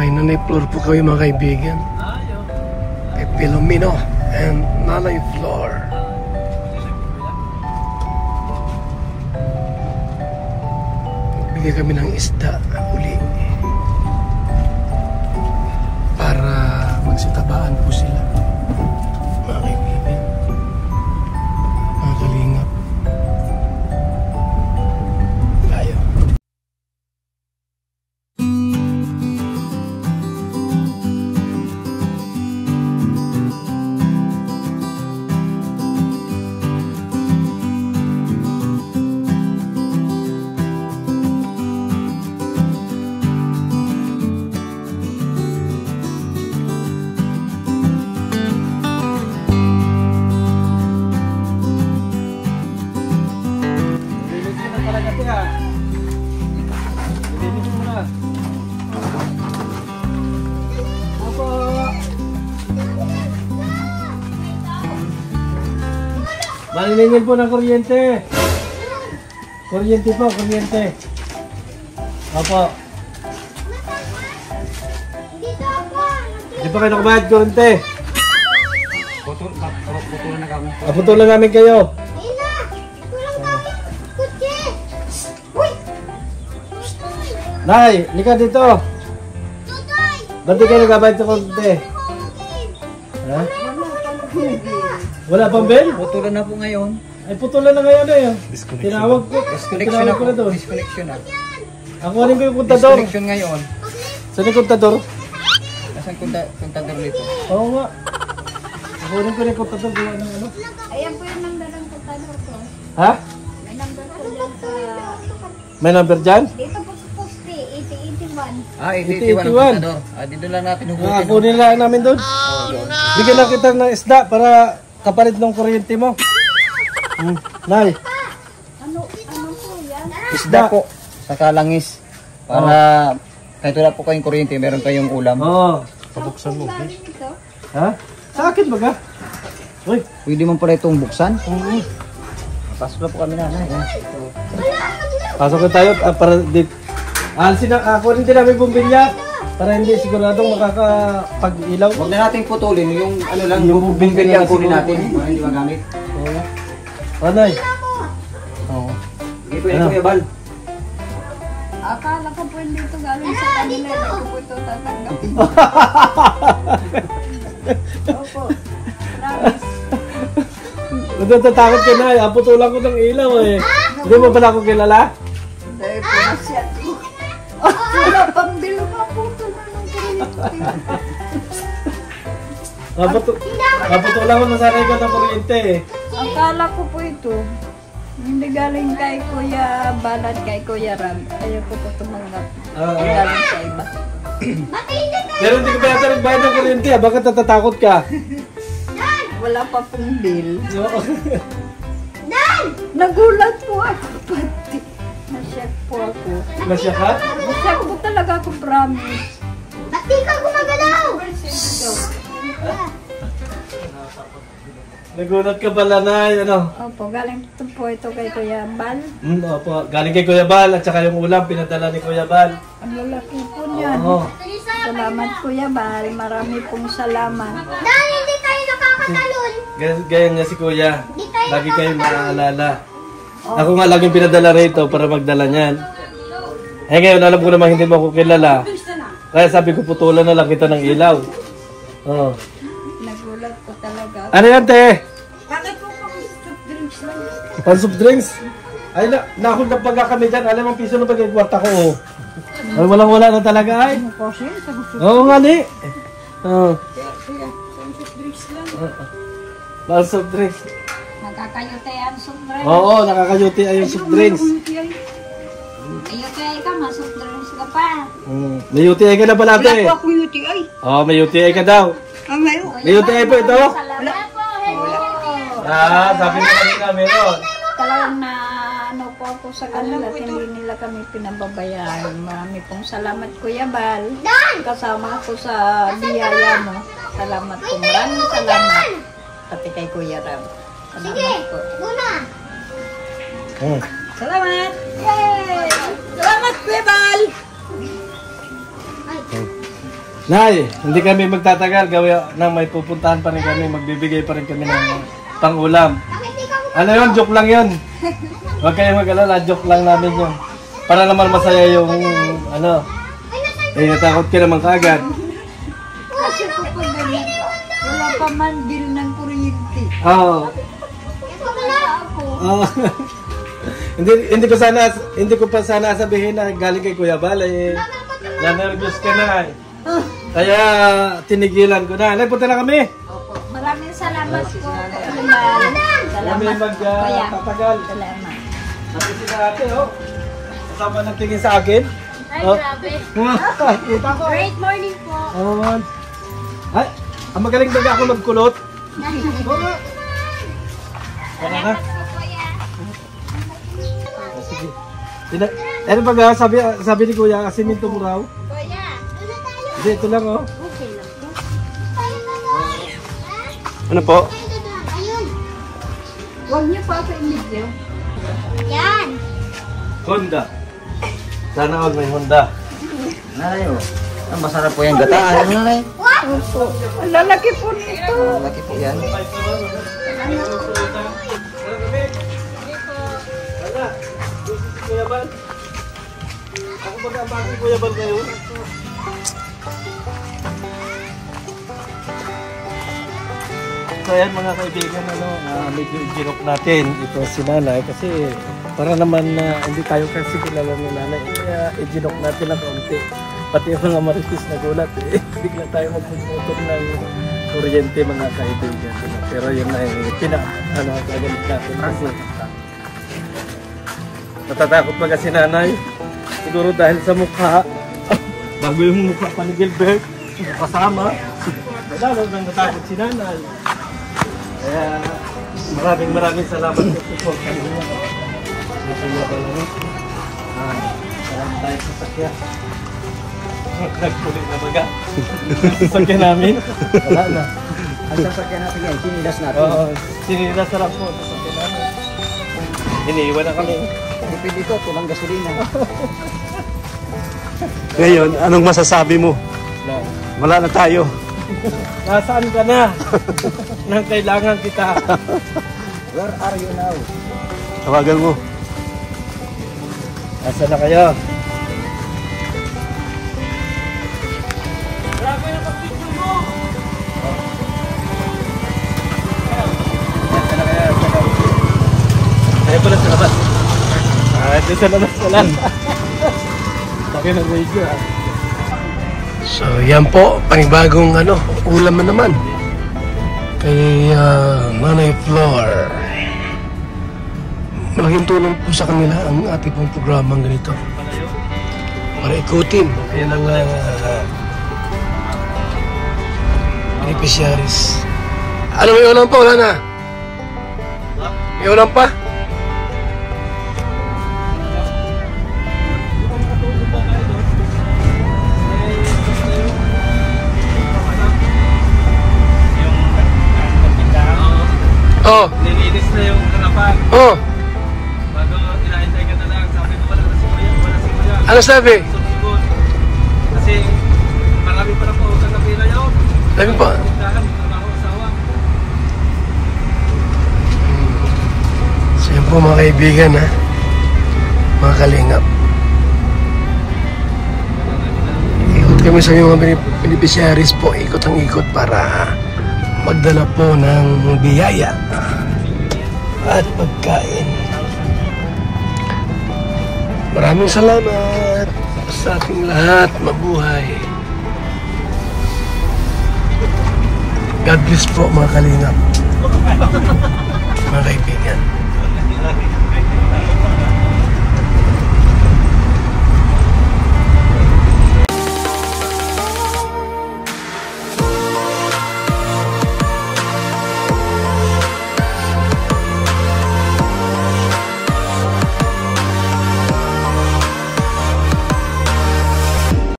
Kay Nanay Flor po kayo mga kaibigan. Kay Filomeno and Nanay Flor. Bigyan kami ng isda uli para magsitabaan po sila mga kaibigan, mga kalingap. Tayo. Maliningin po ng kuryente. Kuryente po, kuryente. Opo. Hindi pa kayo nakabayad kuryente. Putulan na kami. Putulan namin kayo. Nay, lika dito. Ba't di kayo nakabayad sa kuryente? Ha? Wala pang bill? Putulan na po ngayon. Ay, putulan na ngayon eh. Tinawag ko. Disconnection ako. Disconnection na. Ako rin ko yung kontador. Disconnection ngayon. Saan yung kontador? Nasaan kontador nito? Oo nga. Ako rin ko yung kontador. Ano? Ayan po yung number ng kontador ko. Ha? May number po dyan sa... May number dyan? Dito po sa poste, 8081. Ah, 8081 ang kontador. Dito lang natin hugutin. Kunin lang namin doon. Bigyan lang kita ng isda para kapalit ng kuryente mo. Nay. Ano po yan? Isda po. Saka langis. Para kahit wala po kayong kuryente, meron kayong ulam. Oo. Pabuksan mo. Ito? Ha? Sa akin ba ka? Uy. Pwede mo pala itong buksan. Pasok na po kami na. Pasok na tayo para dito. Ako rin din namin bumbilya para hindi siguradong makakapag-ilaw. Huwag na natin putulin yung ano lang, yung bumbilya ang kunin natin. Para hindi magamit. Oo. Anay? Oo. Hindi pwede ko yabal. Akala ko po hindi ito galing sa kanila. Hindi ko po ito tatanggapin. Opo. Promise. Natatakot ka na. Putulan ko ng ilaw eh. Hindi mo pala ako kilala? Dahil po na siya. Wala pang bilo ka po ito na ng kuryente. Putulan ko na sanay ko ng kuryente eh. Akala ko po ito. Hindi galing kay Kuya Balat, kay Kuya Ram. Ayaw ko po tumanggap. Galing sa iba. Pero hindi ko pa yata nagbayad ng kuryente ah. Bakit natatakot ka? Wala pa pong bill. Nagulat po ako pati. Nasyak po ako. Nasya ka? Nasyak po talaga ako, promise. Ba't di ka gumagalaw? Nagulat ka pala na ano? Opo, galing po ito kay Kuya Bal. Opo, galing kay Kuya Bal at saka yung ulam pinadala ni Kuya Bal. Ang lalaki po niyan. Oo. Salamat Kuya Bal, marami pong salamat. Dahil hindi tayo nakakatalon. Gaya nga si Kuya. Lagi kayong maaalala. Ako nga lang yung pinadala rito para magdala niyan. Eh ngayon, alam ko naman hindi mo ako kilala. Kaya sabi ko putulan na lang kita ng ilaw. Oo. Nagulat po talaga. Ano yan, te? Bakit po pang soft drinks lang? Pan soft drinks? Ay, nahul na pagka kami dyan. Alam ang piso na pag-ikwarta ko. Oh. Ay, walang-wala na talaga ay. Oo nga ni. Oo. Soft drinks lang. Pan soft drinks. Nakakayote ang soft drinks. Oo, nakakayuti ay yung soft drinks. Ayote ay ka, soft drinks ka pa. May UTI ka na pala, te. Wala po akong UTI. Oo, may UTI ka daw. May UTI po ito? Salamat po. Sabi na kanina, meron. Talagang na ano po ako sa kanila at hindi nila kami pinababayaan. Marami pong salamat Kuya Bal. Kasama ako sa biyaya mo. Salamat po. Maraming salamat. Pati kay Kuya Ram. Salamat po. Salamat! Yay! Salamat Kuya Bal! Nay, hindi kami magtatagal. Gawin nang may pupuntahan pa rin kami. Magbibigay pa rin kami ng pang-ulam. Ano yun? Joke lang yun. Huwag kayong mag-alala. Joke lang namin yun. Para naman masaya yung ano. Eh, natakot ka naman kaagad. Kasi kapag wala pa man bill ng kuryente. Oo. Wala ako. Oh. hindi ko pa sana sabihin na galing kay Kuya Bal eh. Na-nervous ka na eh. Kaya tinigilan ko na. Nagpunta na kami. Opo. Maraming salamat po. Salamat. Kami magtatagal. Salamat. Sabi si ate, oh. Kasama ng tingin sa akin. Ay, Oh. grabe. Kita ko. Great morning po. Oh. Ay, ang magaling daga ako magkulot. Oo nga. Wala na. Oh, sige. Ano ba sabi ni Kuya, asiminto mo raw? Kuya, ano tayo? Hindi, ito lang oh. Okay lang po. Ano po? Ayun. Huwag niyo pa sa imidyo. Yan. Honda. Sana huwag may Honda. Nanay, oh. Ah, masarap po yung gataan. Ano, nanay? Opo. Ang lalaki po nito. Malaki po yan. Wala. Kuya Bal. Ako ba si Kuya Bal ngayon? So ayan mga kaibigan, medyo i-joke natin ito si nanay kasi para naman hindi tayo kasi kilala ni nanay, i-joke natin na kaunti. Pati yung mga maritis na gulat, bigla tayo magpuputol ng kuryente mga kaibigan. Pero yun ay gagamit natin kasi natatakot pa kasi nanay. Siguro dahil sa mukha, bago yung mukha pa ni Gilbert, kasama, lalo nang natakot si nanay. Kaya maraming salamat sa support kanina. Marami tayo sa sakya. Nagpulit na baga. Sasakyan namin. Wala na. Ang sasakyan natin yan, sinilas natin. Oo, sinilas na lang po. Sasakyan namin. Iniiwan na kami. Depende dito, tulang gasolina. Ngayon, anong masasabi mo? Wala na tayo. Nasaan ka na? Nang kailangan kita. Where are you now? Tawagan mo. Nasaan na kayo? Ayaw pala sa labas. Doon sa labas ka lang. Laki ng radio ah. So, yan po, panibagong ulam na naman. Kay Nanay Flor. Malaking tulong po sa kanila ang ating pong programang ganito. Para ikutin. Yan ang beneficiaries. Ano, may ulam pa? Wala na? May ulam pa? Oh. Nilinis na yung harapan. Oh. Bago inaantay ka na lang, sabi ko wala si Kuya. Ano sabi? Susugot. Kasi marami pa lang po utang na pila yun. Sabi pa. Tindahan, trabaho, asawa. So yun po mga kaibigan ha. Mga kalingap. Ikot kami sa mga beneficiaries po. Ikot ang ikot para magdala po ng biyaya at pagkain. Maraming salamat sa ating lahat. Mabuhay. God bless po mga kalingap.